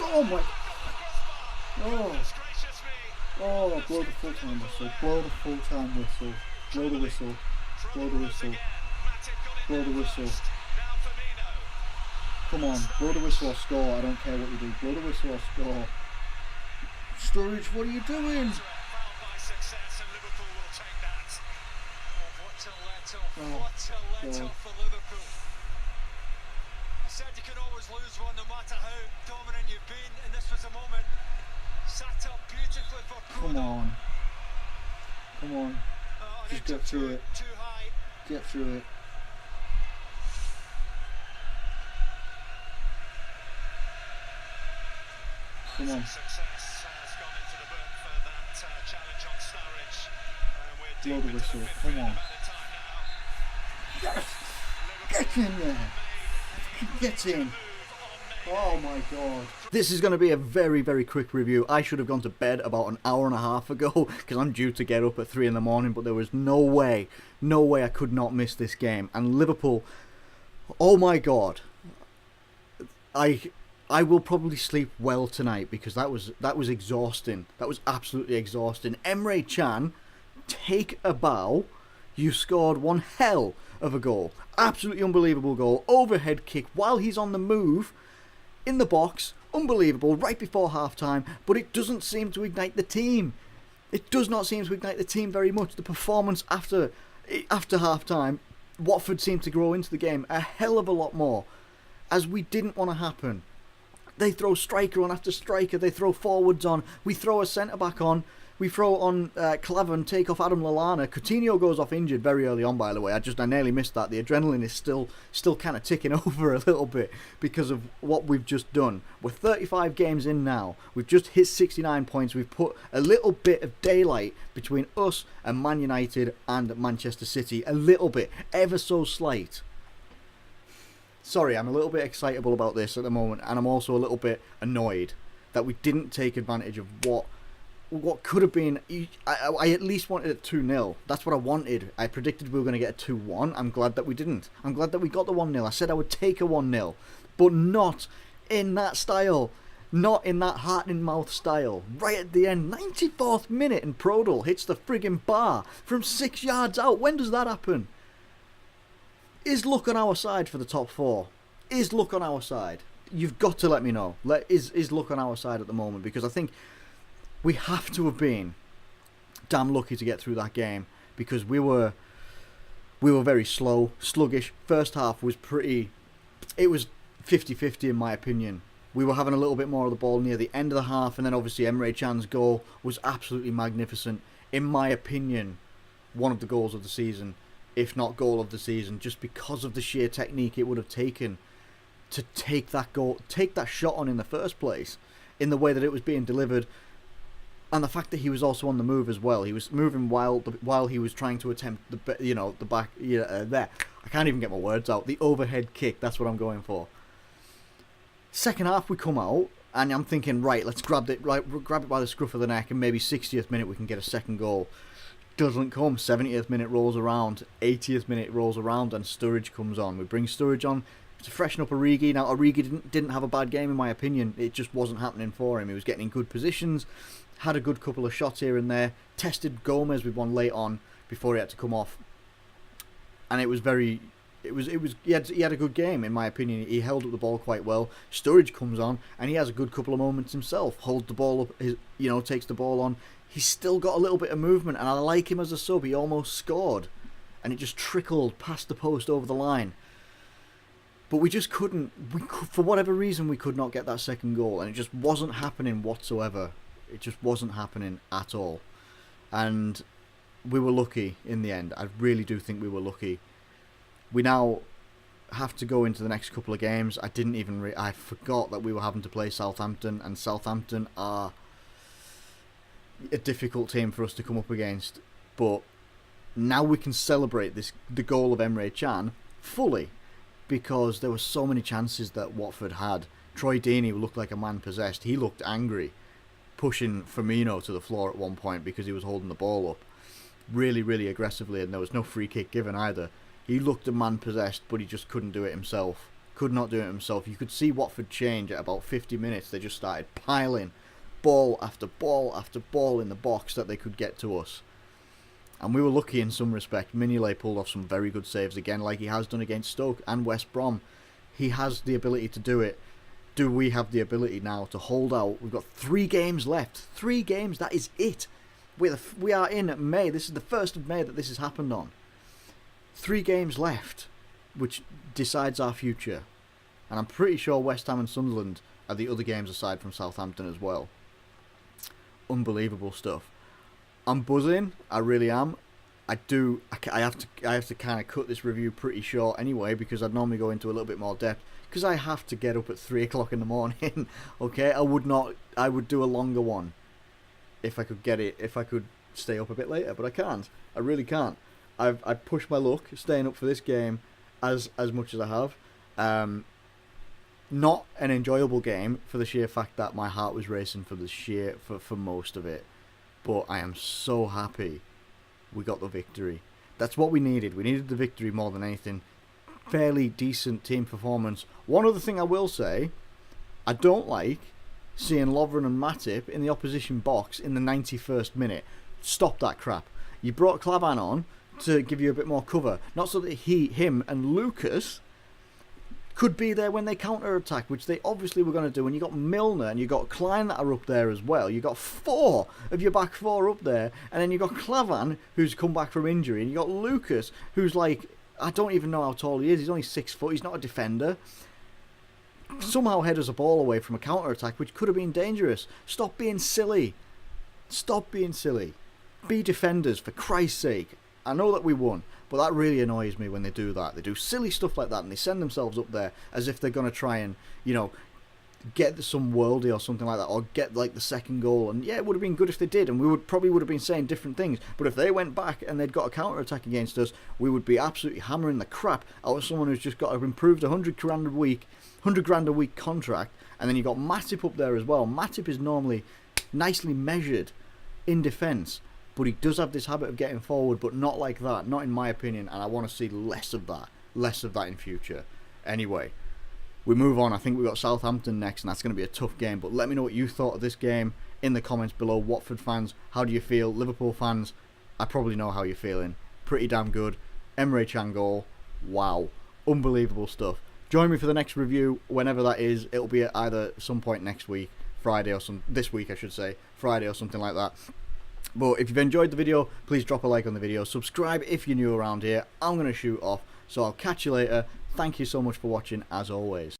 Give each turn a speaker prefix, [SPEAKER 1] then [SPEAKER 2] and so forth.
[SPEAKER 1] Oh my. Oh. Oh, blow the full-time whistle. Blow the full-time whistle. Blow the whistle. Blow the whistle. Blow the whistle. Come on, blow the whistle or score. I don't care what you do. Blow the whistle or score. Sturridge, what are you doing?
[SPEAKER 2] What a let-off for Liverpool. I said you can always lose one no matter how dominant you've been, and this was a moment set up beautifully for Bruno.
[SPEAKER 1] Come on. Come on. Just get through it.
[SPEAKER 2] Too high.
[SPEAKER 1] Get through it. Come on. Blow the whistle. Come on. Yes! Get in there! Get in! Oh my god. This is going to be a very, very quick review. I should have gone to bed about an hour and a half ago because I'm due to get up at 3 in the morning, but there was no way I could not miss this game. And Liverpool, oh my god. I will probably sleep well tonight because that was exhausting. That was absolutely exhausting. Emre Can, take a bow. You scored one hell of a goal. Absolutely unbelievable goal. Overhead kick while he's on the move in the box. Unbelievable. Right before half-time. But it doesn't seem to ignite the team. It does not seem to ignite the team very much. The performance after half-time, Watford seemed to grow into the game a hell of a lot more. As we didn't want to happen. They throw striker on after striker. They throw forwards on. We throw a centre-back on. We throw on Klavan, take off Adam Lallana. Coutinho goes off injured very early on, by the way. I nearly missed that. The adrenaline is still kind of ticking over a little bit because of what we've just done. We're 35 games in now. We've just hit 69 points. We've put a little bit of daylight between us and Man United and Manchester City. A little bit. Ever so slight. Sorry, I'm a little bit excitable about this at the moment, and I'm also a little bit annoyed that we didn't take advantage of what could have been. I at least wanted it 2-0. That's what I wanted. I predicted we were going to get a 2-1. I'm glad that we didn't. I'm glad that we got the 1-0. I said I would take a 1-0, but not in that style. Not in that heart-in-mouth style. Right at the end, 94th minute, and Prodal hits the friggin' bar from 6 yards out. When does that happen? Is luck on our side for the top 4? Is luck on our side? You've got to let me know. Is luck on our side at the moment? Because I think we have to have been damn lucky to get through that game because we were very slow, sluggish. First half was it was 50-50 in my opinion. We were having a little bit more of the ball near the end of the half, and then obviously Emre Can's goal was absolutely magnificent. In my opinion, one of the goals of the season, if not goal of the season, just because of the sheer technique it would have taken to take that shot on in the first place, in the way that it was being delivered. And the fact that he was also on the move as well. He was moving while he was trying to attempt the back there. I can't even get my words out. The overhead kick. That's what I'm going for. Second half we come out and I'm thinking, right, let's grab it by the scruff of the neck, and maybe 60th minute we can get a second goal. Doesn't come. 70th minute rolls around. 80th minute rolls around and Sturridge comes on. We bring Sturridge on to freshen up Origi. Now Origi didn't have a bad game in my opinion. It just wasn't happening for him. He was getting in good positions. Had a good couple of shots here and there. Tested Gomez with one late on before he had to come off. And he had a good game in my opinion. He held up the ball quite well. Sturridge comes on and he has a good couple of moments himself. Holds the ball up, takes the ball on. He's still got a little bit of movement, and I like him as a sub. He almost scored and it just trickled past the post over the line. But we just couldn't. For whatever reason, we could not get that second goal, and it just wasn't happening whatsoever. It just wasn't happening at all. And we were lucky in the end. I really do think we were lucky. We now have to go into the next couple of games. I forgot that we were having to play Southampton, and Southampton are a difficult team for us to come up against. But now we can celebrate the goal of Emre Can fully, because there were so many chances that Watford had. Troy Deeney looked like a man possessed. He looked angry, pushing Firmino to the floor at one point because he was holding the ball up really, really aggressively, and there was no free kick given either. He looked a man possessed, but he just couldn't do it himself. Could not do it himself. You could see Watford change at about 50 minutes. They just started piling ball after ball after ball in the box that they could get to us. And we were lucky in some respect. Mignolet pulled off some very good saves again, like he has done against Stoke and West Brom. He has the ability to do it. Do we have the ability now to hold out? We've got 3 games left. 3 games, that is it. We are in May. This is the 1st of May that this has happened on. 3 games left, which decides our future. And I'm pretty sure West Ham and Sunderland are the other games aside from Southampton as well. Unbelievable stuff. I'm buzzing. I really am. I have to kind of cut this review pretty short anyway, because I'd normally go into a little bit more depth, because I have to get up at 3 o'clock in the morning. Okay, I would do a longer one if I could get it, if I could stay up a bit later, but I can't. I really can't. I've pushed my luck staying up for this game as much as I have. Not an enjoyable game for the sheer fact that my heart was racing for most of it, but I am so happy we got the victory. That's what we needed. We needed the victory more than anything. Fairly decent team performance. One other thing I will say, I don't like seeing Lovren and Matip in the opposition box in the 91st minute. Stop that crap. You brought Klavan on to give you a bit more cover, not so that him and Lucas could be there when they counter-attack, which they obviously were going to do. And you got Milner and you got Klein that are up there as well. You got 4 of your back 4 up there, and then you got Klavan, who's come back from injury, and you got Lucas, who's like, I don't even know how tall he is. He's only 6 foot. He's not a defender. Somehow head us a ball away from a counter-attack, which could have been dangerous. Stop being silly. Stop being silly. Be defenders, for Christ's sake. I know that we won, but that really annoys me when they do that. They do silly stuff like that, and they send themselves up there as if they're going to try and, get some worldie or something like that, or get like the second goal. And yeah, it would have been good if they did, and we would have been saying different things. But if they went back and they'd got a counter-attack against us, we would be absolutely hammering the crap out of someone who's just got a improved 100 grand a week contract. And then you got Matip up there as well. Matip is normally nicely measured in defence, but he does have this habit of getting forward, but not like that, not in my opinion, and I want to see less of that in future. Anyway, we move on. I think we've got Southampton next, and that's going to be a tough game, but let me know what you thought of this game in the comments below. Watford fans, how do you feel? Liverpool fans, I probably know how you're feeling. Pretty damn good. Emre Can goal, wow, unbelievable stuff. Join me for the next review, whenever that is. It'll be at either some point next week, Friday or this week I should say, Friday or something like that. But if you've enjoyed the video, please drop a like on the video. Subscribe if you're new around here. I'm going to shoot off, so I'll catch you later. Thank you so much for watching, as always.